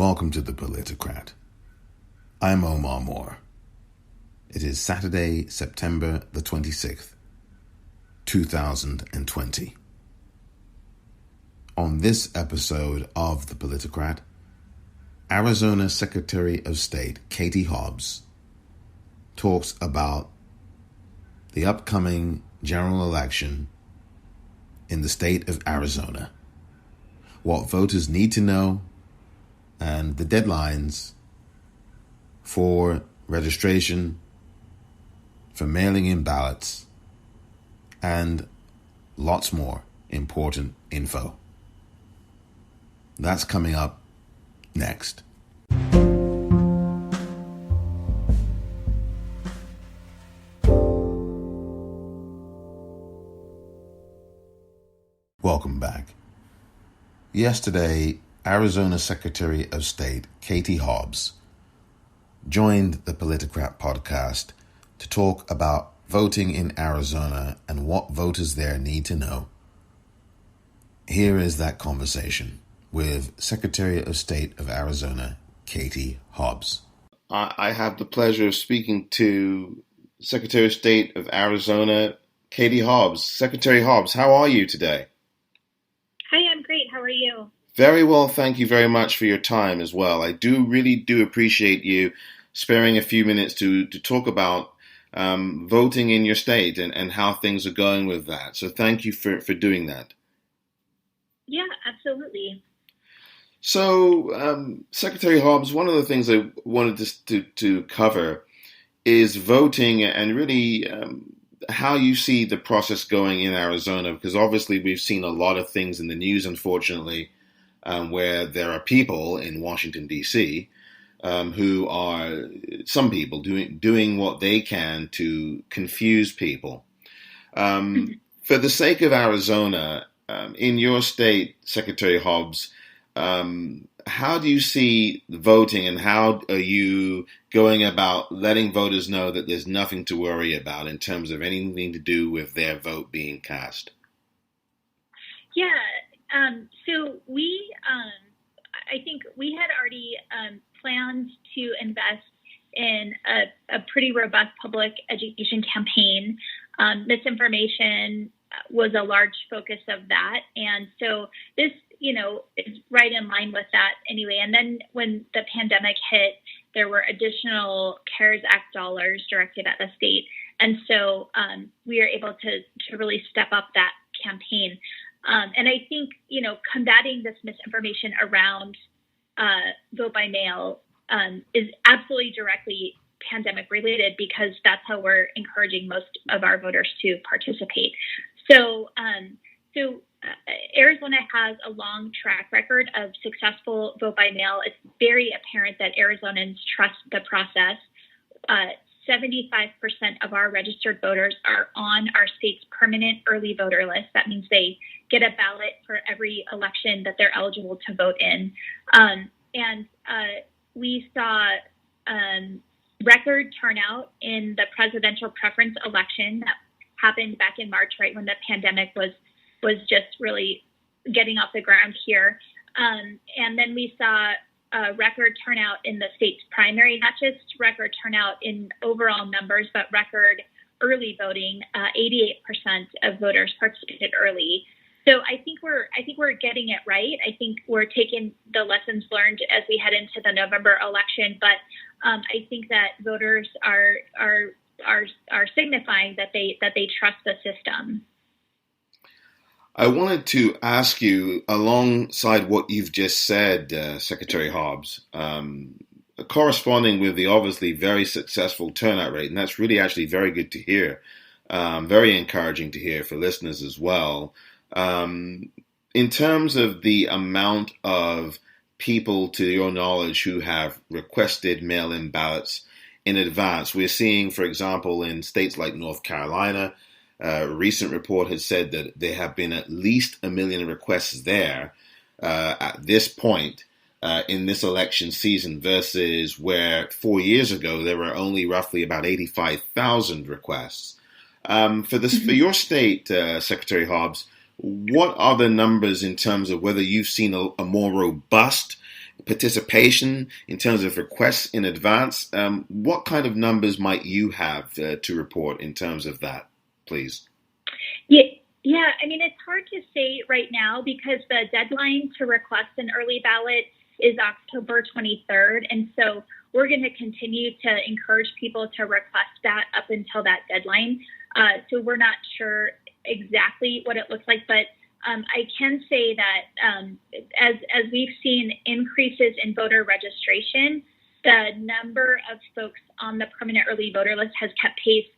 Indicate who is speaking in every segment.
Speaker 1: Welcome to the Politicrat. I'm Omar Moore. It is Saturday, September the 26th, 2020. On this episode of the Politicrat, Arizona Secretary of State Katie Hobbs talks about the upcoming general election in the state of Arizona, what voters need to know, and the deadlines for registration, for mailing in ballots, and lots more important info. That's coming up next. Welcome back. Yesterday, Arizona Secretary of State Katie Hobbs joined the Politicrat podcast to talk about voting in Arizona and what voters there need to know. Here is that conversation with Secretary of State of Arizona Katie Hobbs. I have the pleasure of speaking to Secretary of State of Arizona Katie Hobbs. Secretary Hobbs, how are you today?
Speaker 2: Hi, I'm great. How are you?
Speaker 1: Very well, thank you very much for your time as well. I really do appreciate you sparing a few minutes to talk about voting in your state and how things are going with that. So thank you for doing that.
Speaker 2: Yeah, absolutely.
Speaker 1: So, Secretary Hobbs, one of the things I wanted to cover is voting and really how you see the process going in Arizona, because obviously we've seen a lot of things in the news, unfortunately, where there are people in Washington, D.C., who are, some people, doing what they can to confuse people. For the sake of Arizona, in your state, Secretary Hobbs, how do you see voting and how are you going about letting voters know that there's nothing to worry about in terms of anything to do with their vote being cast?
Speaker 2: Yeah. So I think we had already planned to invest in a pretty robust public education campaign. Misinformation was a large focus of that. And so this, is right in line with that anyway. And then when the pandemic hit, there were additional CARES Act dollars directed at the state. And so we were able to really step up that campaign. And I think, combating this misinformation around vote by mail is absolutely directly pandemic related, because that's how we're encouraging most of our voters to participate. So Arizona has a long track record of successful vote by mail. It's very apparent that Arizonans trust the process. 75% of our registered voters are on our state's permanent early voter list. That means they get a ballot for every election that they're eligible to vote in. And we saw record turnout in the presidential preference election that happened back in March, right when the pandemic was just really getting off the ground here. And then we saw record turnout in the state's primary, not just record turnout in overall numbers, but record early voting. 88% of voters participated early. So I think we're getting it right. I think we're taking the lessons learned as we head into the November election. But I think that voters are signifying that they trust the system.
Speaker 1: I wanted to ask you, alongside what you've just said, Secretary Hobbs, corresponding with the obviously very successful turnout rate, and that's really actually very good to hear, very encouraging to hear for listeners as well. In terms of the amount of people, to your knowledge, who have requested mail-in ballots in advance, we're seeing, for example, in states like North Carolina, a recent report has said that there have been at least 1 million requests there at this point in this election season, versus where 4 years ago there were only roughly about 85,000 requests. For your state, Secretary Hobbs, what are the numbers in terms of whether you've seen a more robust participation, in terms of requests in advance? What kind of numbers might you have to report in terms of that, please?
Speaker 2: Yeah, I mean, it's hard to say right now because the deadline to request an early ballot is October 23rd. And so we're going to continue to encourage people to request that up until that deadline. So we're not sure exactly what it looks like, but I can say that as we've seen increases in voter registration, the number of folks on the permanent early voter list has kept pace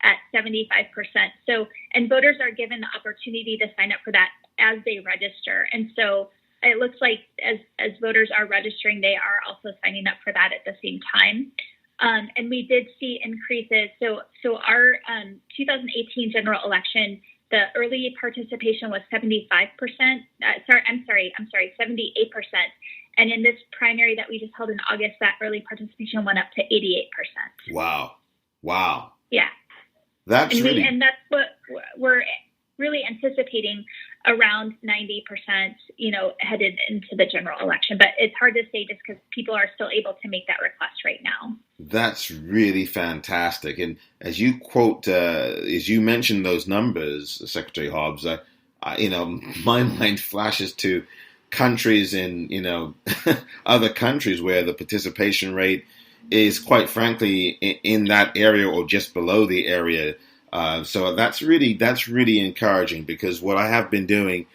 Speaker 2: at 75%. So, and voters are given the opportunity to sign up for that as they register. And so it looks like as voters are registering, they are also signing up for that at the same time. And we did see increases. So our 2018 general election, the early participation was 75%. 78%. And in this primary that we just held in August, that early participation went up to 88%.
Speaker 1: Wow.
Speaker 2: Yeah.
Speaker 1: That's
Speaker 2: what we're really anticipating, around 90%, headed into the general election. But it's hard to say just because people are still able to make that request right now.
Speaker 1: That's really fantastic. And as you as you mentioned those numbers, Secretary Hobbs, my mind flashes to countries in, other countries where the participation rate is, quite frankly, in that area or just below the area. So that's really encouraging, because what I have been doing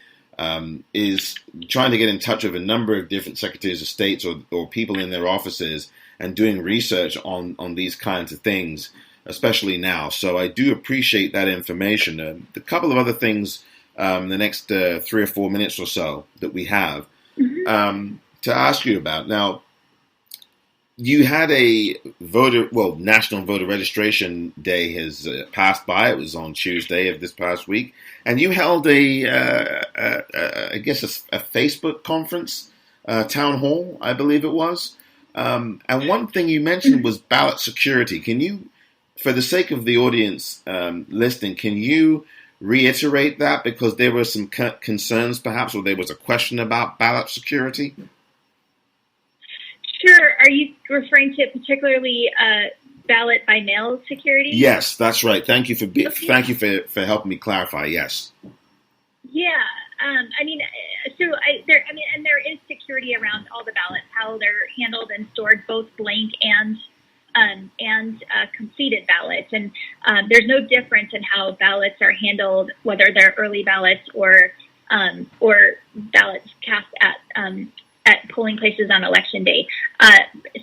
Speaker 1: is trying to get in touch with a number of different secretaries of states or people in their offices and doing research on these kinds of things, especially now. So I do appreciate that information. A couple of other things the next 3 or 4 minutes or so that we have to ask you about. Now, you had a National Voter Registration Day has passed by. It was on Tuesday of this past week. And you held a Facebook conference, town hall, I believe it was. And one thing you mentioned was ballot security. Can you, for the sake of the audience listening, can you reiterate that? Because there were some concerns perhaps, or there was a question about ballot security.
Speaker 2: Sure. Are you referring to particularly ballot by mail security?
Speaker 1: Yes, that's right. Thank you for helping me clarify. Yes.
Speaker 2: Yeah. There is security around all the ballots, how they're handled and stored, both blank and completed ballots. And there's no difference in how ballots are handled, whether they're early ballots or ballots cast at polling places on election day.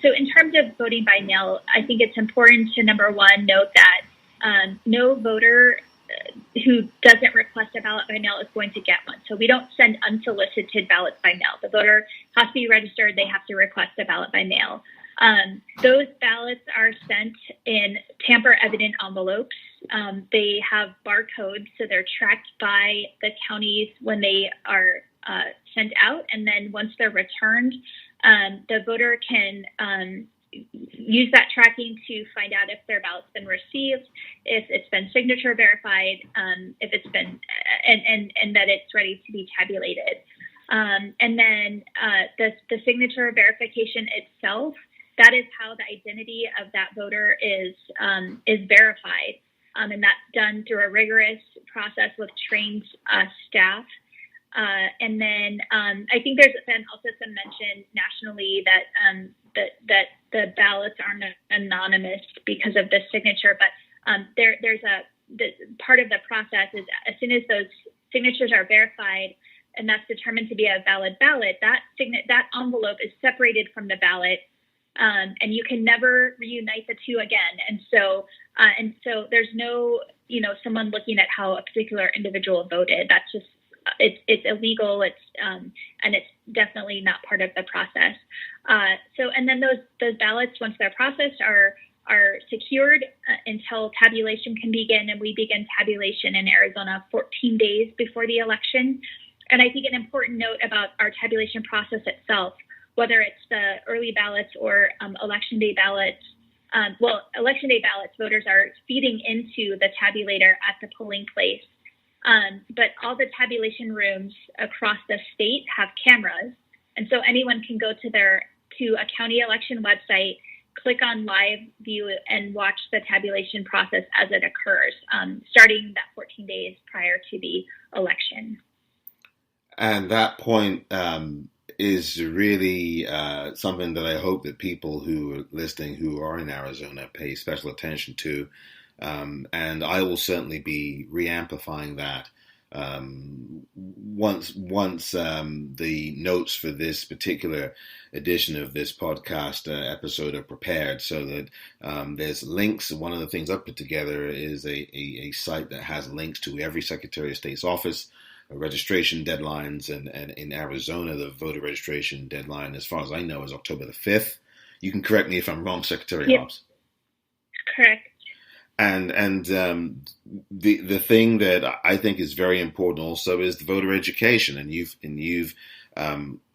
Speaker 2: So in terms of voting by mail, I think it's important to, number one, note that no voter who doesn't request a ballot by mail is going to get one. So we don't send unsolicited ballots by mail. The voter has to be registered. They have to request a ballot by mail. Those ballots are sent in tamper-evident envelopes. They have barcodes, so they're tracked by the counties when they are sent out, and then once they're returned, the voter can use that tracking to find out if their ballot's been received, if it's been signature verified, if it's been and that it's ready to be tabulated. And then the signature verification itself, that is how the identity of that voter is verified, and that's done through a rigorous process with trained staff. And then I think there's been also some mention nationally that the ballots aren't anonymous because of the signature, but there's part of the process is as soon as those signatures are verified and that's determined to be a valid ballot, that envelope is separated from the ballot, and you can never reunite the two again. And so there's no someone looking at how a particular individual voted. That's just it's illegal. And it's definitely not part of the process. And then those ballots, once they're processed, are secured until tabulation can begin, and we begin tabulation in Arizona 14 days before the election. And I think an important note about our tabulation process itself, whether it's the early ballots or election day ballots. Election day ballots, voters are feeding into the tabulator at the polling place. But all the tabulation rooms across the state have cameras. And so anyone can go to a county election website, click on live view, and watch the tabulation process as it occurs, starting that 14 days prior to the election.
Speaker 1: And that point is really something that I hope that people who are listening who are in Arizona pay special attention to. And I will certainly be re-amplifying that once the notes for this particular edition of this podcast episode are prepared, so that there's links. One of the things I put together is a site that has links to every Secretary of State's office, registration deadlines, and in Arizona, the voter registration deadline, as far as I know, is October the 5th. You can correct me if I'm wrong, Secretary Hobbs.
Speaker 2: Correct.
Speaker 1: And the thing that I think is very important also is the voter education, and you've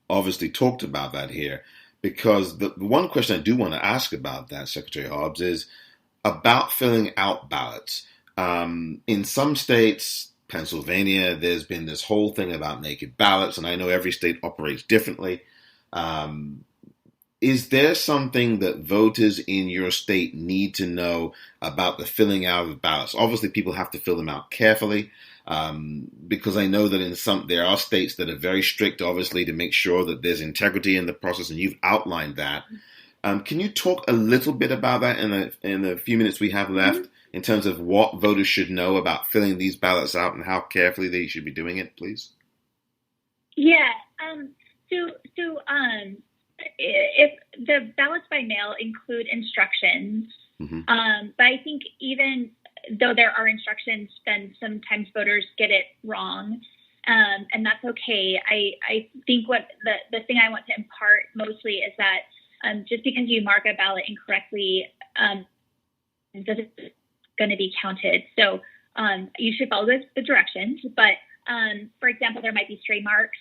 Speaker 1: obviously talked about that here, because the one question I do want to ask about that, Secretary Hobbs, is about filling out ballots. In some states, Pennsylvania, there's been this whole thing about naked ballots, and I know every state operates differently. Is there something that voters in your state need to know about the filling out of ballots? Obviously, people have to fill them out carefully, because I know that there are states that are very strict, obviously, to make sure that there's integrity in the process, and you've outlined that. Can you talk a little bit about that in the few minutes we have left, in terms of what voters should know about filling these ballots out and how carefully they should be doing it, please?
Speaker 2: Yeah. If the ballots by mail include instructions, but I think even though there are instructions, then sometimes voters get it wrong, and that's okay. I think what the thing I want to impart mostly is that just because you mark a ballot incorrectly doesn't going to be counted. So you should follow the directions. But for example, there might be stray marks.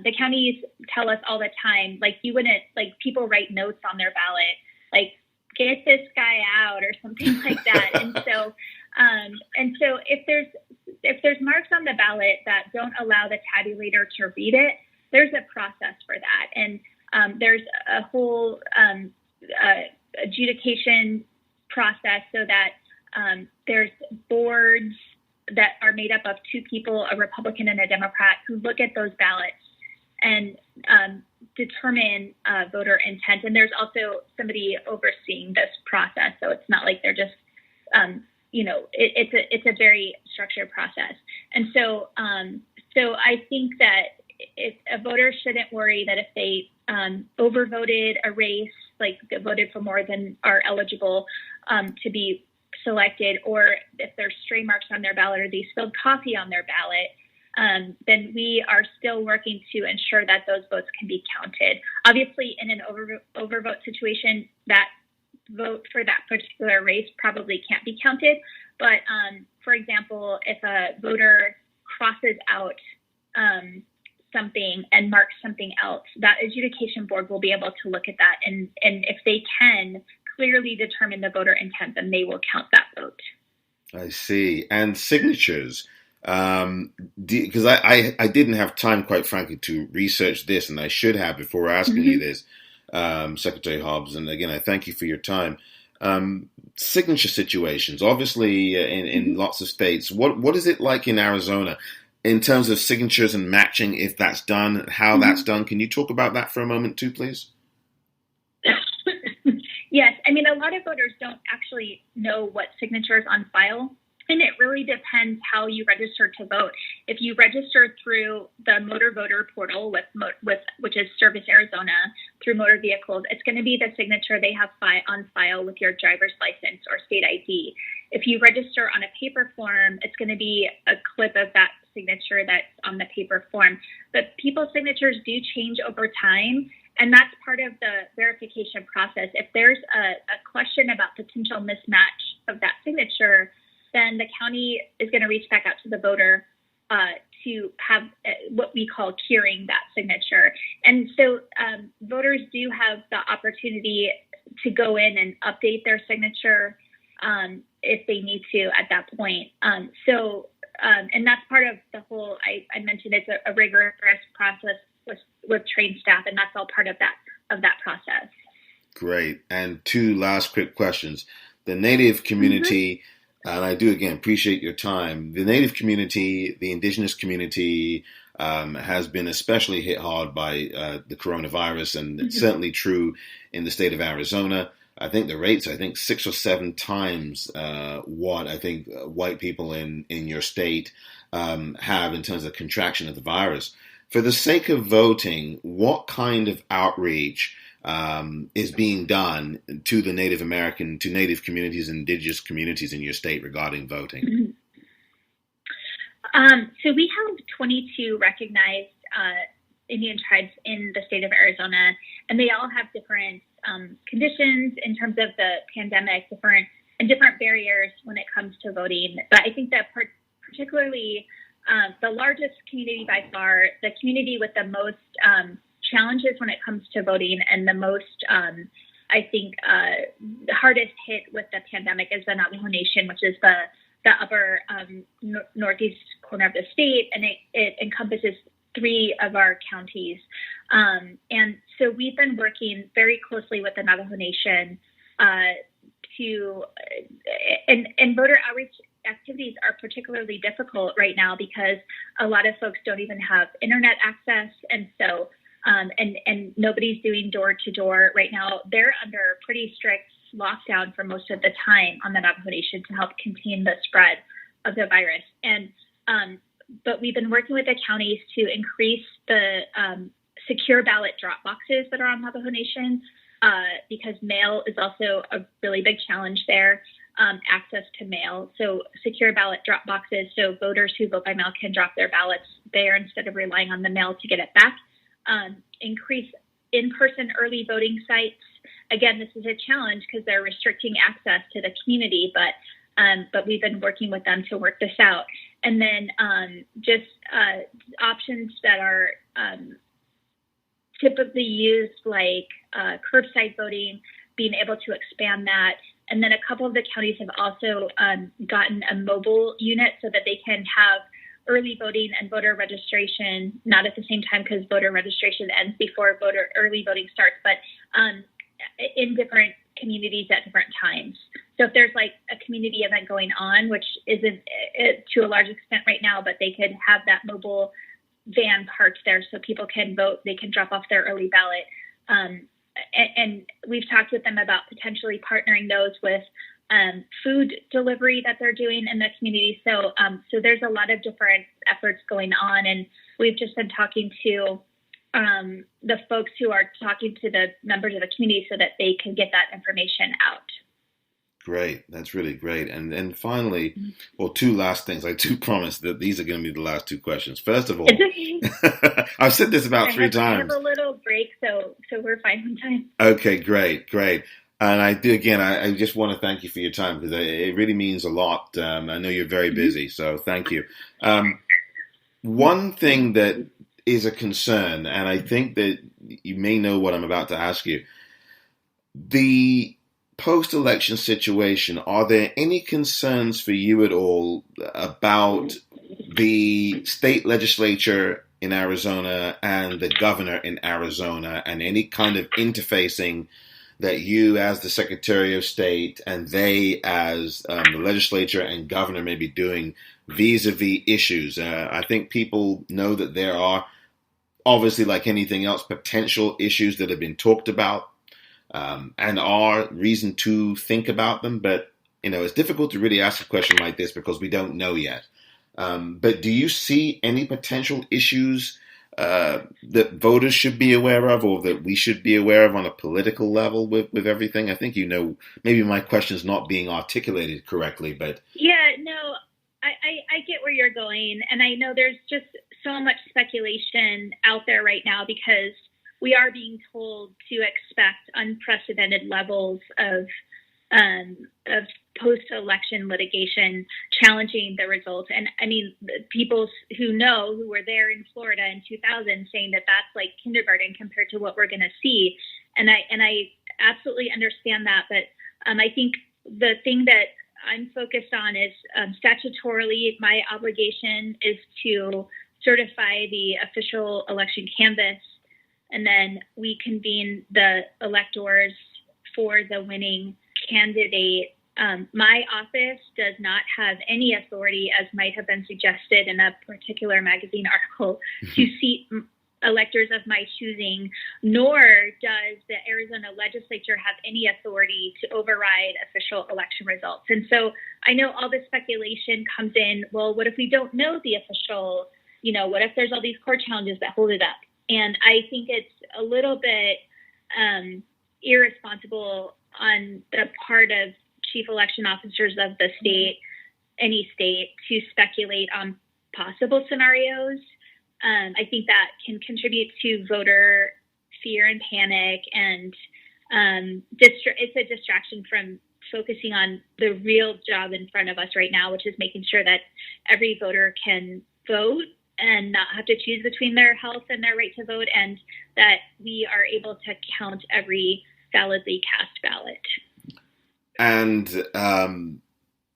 Speaker 2: The counties tell us all the time, like, you wouldn't, like, people write notes on their ballot, like, get this guy out or something like that. And so if there's marks on the ballot that don't allow the tabulator to read it, there's a process for that. And there's a whole adjudication process, so that there's boards that are made up of two people, a Republican and a Democrat, who look at those ballots and determine voter intent. And there's also somebody overseeing this process, so it's not like they're just, it's a very structured process. And so I think that if a voter shouldn't worry that if they overvoted a race, like voted for more than are eligible to be selected, or if there's stray marks on their ballot or they spilled coffee on their ballot, then we are still working to ensure that those votes can be counted. Obviously, in an overvote situation, that vote for that particular race probably can't be counted. But for example, if a voter crosses out something and marks something else, that adjudication board will be able to look at that, and if they can clearly determine the voter intent, then they will count that vote.
Speaker 1: I see. And signatures, because I didn't have time, quite frankly, to research this, and I should have before asking you this, Secretary Hobbs. And again, I thank you for your time. Signature situations, obviously, in lots of states. What is it like in Arizona in terms of signatures and matching, if that's done, how that's done? Can you talk about that for a moment too, please?
Speaker 2: Yes. I mean, a lot of voters don't actually know what signature is on file, and it really depends how you register to vote. If you register through the motor voter portal which is Service Arizona, through motor vehicles, it's going to be the signature they have on file with your driver's license or state ID. If you register on a paper form, it's going to be a clip of that signature that's on the paper form. But people's signatures do change over time, and that's part of the verification process. If there's a question about potential mismatch of that signature, then the county is going to reach back out to the voter to have what we call curing that signature. And so voters do have the opportunity to go in and update their signature if they need to at that point. And that's part of the whole, I mentioned it's a rigorous process with trained staff, and that's all part of that process.
Speaker 1: Great. And two last quick questions. The Native community, and I do again appreciate your time. The Native community, the Indigenous community, has been especially hit hard by the coronavirus, and it's certainly true in the state of Arizona. I think the rates, 6 or 7 times what I think white people in your state have in terms of contraction of the virus. For the sake of voting, what kind of outreach is being done to the Native American, to Native communities, and Indigenous communities in your state regarding voting?
Speaker 2: So we have 22 recognized Indian tribes in the state of Arizona, and they all have different conditions in terms of the pandemic, different barriers when it comes to voting. But I think that particularly the largest community by far, the community with the most challenges when it comes to voting, and the most, the hardest hit with the pandemic is the Navajo Nation, which is the upper northeast corner of the state, and it encompasses 3 of our counties. And so we've been working very closely with the Navajo Nation and voter outreach activities are particularly difficult right now because a lot of folks don't even have internet access, and so and nobody's doing door to door right now. They're under pretty strict lockdown for most of the time on the Navajo Nation to help contain the spread of the virus. And but we've been working with the counties to increase the secure ballot drop boxes that are on Navajo Nation because mail is also a really big challenge there. Access to mail. So secure ballot drop boxes, so voters who vote by mail can drop their ballots there instead of relying on the mail to get it back. Increase in-person early voting sites. Again, this is a challenge because they're restricting access to the community, but we've been working with them to work this out. And then options that are typically used, like curbside voting, being able to expand that. And then a couple of the counties have also gotten a mobile unit so that they can have early voting and voter registration, not at the same time because voter registration ends before early voting starts, but in different communities at different times. So if there's like a community event going on, which isn't to a large extent right now, but they could have that mobile van parked there so people can vote, they can drop off their early ballot. And we've talked with them about potentially partnering those with food delivery that they're doing in the community. So there's a lot of different efforts going on, and we've just been talking to the folks who are talking to the members of the community so that they can get that information out.
Speaker 1: Great. That's really great. And then finally, well, 2 last things. I do promise that these are going to be the last 2 questions. First of all, I've said this about 3 times.
Speaker 2: I have a little break, so we're fine on time.
Speaker 1: Okay, great. And I do, again, I just want to thank you for your time because it really means a lot. I know you're very busy, so thank you. One thing that is a concern, and I think that you may know what I'm about to ask you, the post-election situation, are there any concerns for you at all about the state legislature in Arizona and the governor in Arizona and any kind of interfacing that you as the Secretary of State and they as the legislature and governor may be doing vis-a-vis issues? I think people know that there are, obviously like anything else, potential issues that have been talked about and are reason to think about them. But, it's difficult to really ask a question like this because we don't know yet. But do you see any potential issues that voters should be aware of or that we should be aware of on a political level with everything? I think maybe my question is not being articulated correctly, but...
Speaker 2: Yeah, no, I get where you're going. And I know there's just so much speculation out there right now because we are being told to expect unprecedented levels of post-election litigation challenging the results. And I mean, people who were there in Florida in 2000 saying that that's like kindergarten compared to what we're going to see. And I absolutely understand that. But I think the thing that I'm focused on is statutorily, my obligation is to certify the official election canvas and then we convene the electors for the winning candidate. My office does not have any authority, as might have been suggested in a particular magazine article, to seat electors of my choosing, nor does the Arizona legislature have any authority to override official election results. And so I know all this speculation comes in, well, what if we don't know the official, what if there's all these court challenges that hold it up? And I think it's a little bit irresponsible on the part of chief election officers of the state, any state, to speculate on possible scenarios. I think that can contribute to voter fear and panic, and it's a distraction from focusing on the real job in front of us right now, which is making sure that every voter can vote and not have to choose between their health and their right to vote, and that we are able to count every validly cast ballot.
Speaker 1: And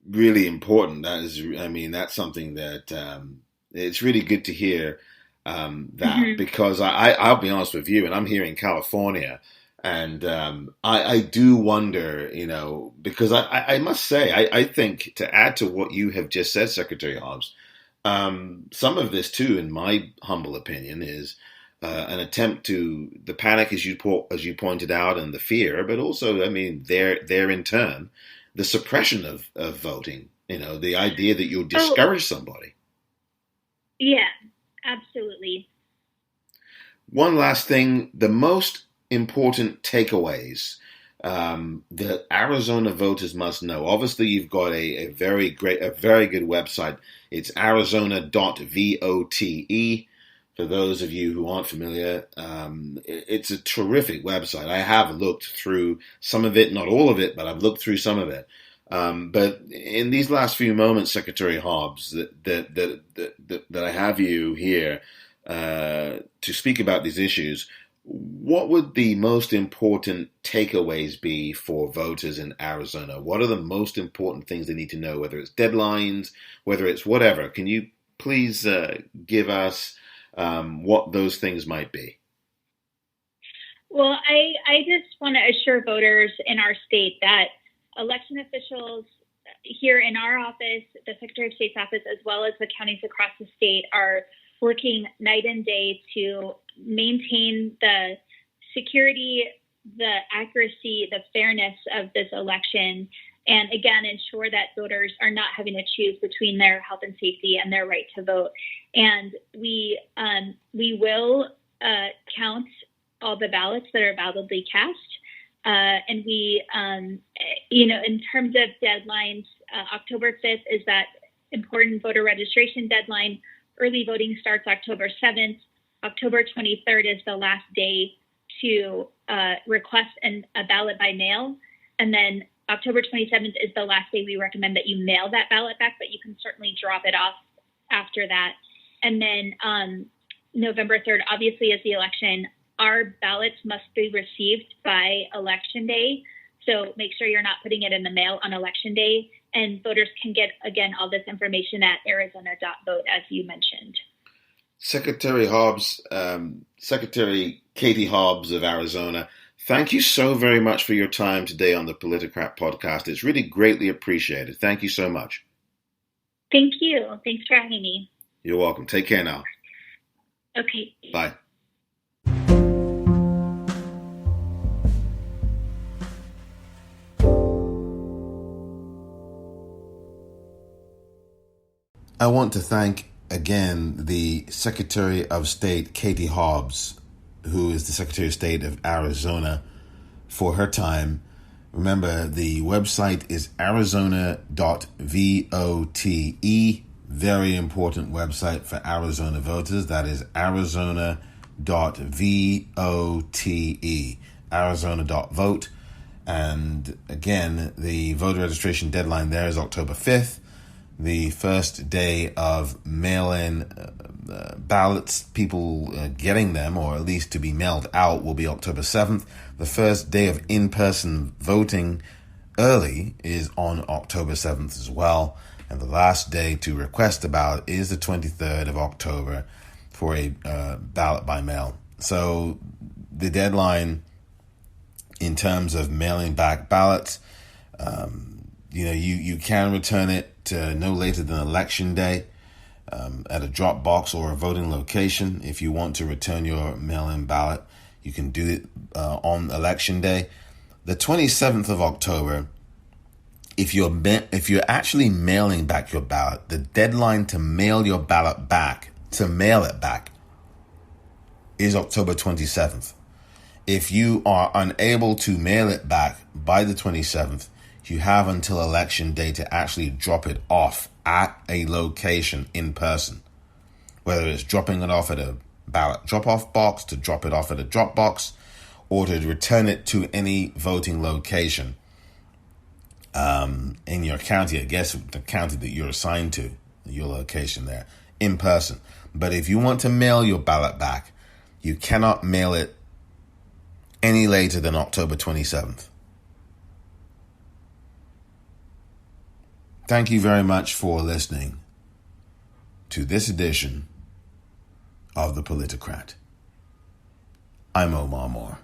Speaker 1: really important. That's something that it's really good to hear. Because I'll be honest with you, and I'm here in California, and I do wonder, because I must say, I think, to add to what you have just said, Secretary Hobbs, some of this too, in my humble opinion, is an attempt to the panic, as you pointed out, and the fear, but also, there in turn, the suppression of voting. The idea that you'll discourage somebody.
Speaker 2: Yeah. Absolutely.
Speaker 1: One last thing, the most important takeaways that Arizona voters must know. Obviously, you've got a very good website. It's arizona.vote. For those of you who aren't familiar, it's a terrific website. I have looked through some of it, not all of it, but I've looked through some of it. But in these last few moments, Secretary Hobbs, that I have you here to speak about these issues, what would the most important takeaways be for voters in Arizona? What are the most important things they need to know, whether it's deadlines, whether it's whatever? Can you please give us what those things might be?
Speaker 2: Well, I just want to assure voters in our state that election officials here in our office, the Secretary of State's office, as well as the counties across the state, are working night and day to maintain the security, the accuracy, the fairness of this election, and again, ensure that voters are not having to choose between their health and safety and their right to vote. And we will count all the ballots that are validly cast. And we, in terms of deadlines, October 5th is that important voter registration deadline. Early voting starts October 7th. October 23rd is the last day to request a ballot by mail. And then October 27th is the last day we recommend that you mail that ballot back, but you can certainly drop it off after that. And then November 3rd, obviously, is the election. Our ballots must be received by Election Day. So make sure you're not putting it in the mail on Election Day. And voters can get, again, all this information at arizona.vote, as you mentioned.
Speaker 1: Secretary Hobbs, Secretary Katie Hobbs of Arizona, thank you so very much for your time today on the Politicrat podcast. It's really greatly appreciated. Thank you so much.
Speaker 2: Thank you. Thanks for having me.
Speaker 1: You're welcome. Take care now.
Speaker 2: Okay.
Speaker 1: Bye. I want to thank again the Secretary of State, Katie Hobbs, who is the Secretary of State of Arizona, for her time. Remember, the website is arizona.vote. Very important website for Arizona voters. That is arizona.vote. Arizona.vote. And again, the voter registration deadline there is October 5th. The first day of mail-in ballots, people getting them, or at least to be mailed out, will be October 7th. The first day of in-person voting early is on October 7th as well. And the last day to request a ballot is the 23rd of October for a ballot by mail. So the deadline in terms of mailing back ballots, you can return it no later than Election Day at a drop box or a voting location. If you want to return your mail-in ballot, you can do it on Election Day. The 27th of October, if you're actually mailing back your ballot, the deadline to mail your ballot back, is October 27th. If you are unable to mail it back by the 27th, you have until Election Day to actually drop it off at a location in person. Whether it's dropping it off at a ballot drop-off box, to drop it off at a drop box, or to return it to any voting location in your county, I guess the county that you're assigned to, your location there, in person. But if you want to mail your ballot back, you cannot mail it any later than October 27th. Thank you very much for listening to this edition of the Politicrat. I'm Omar Moore.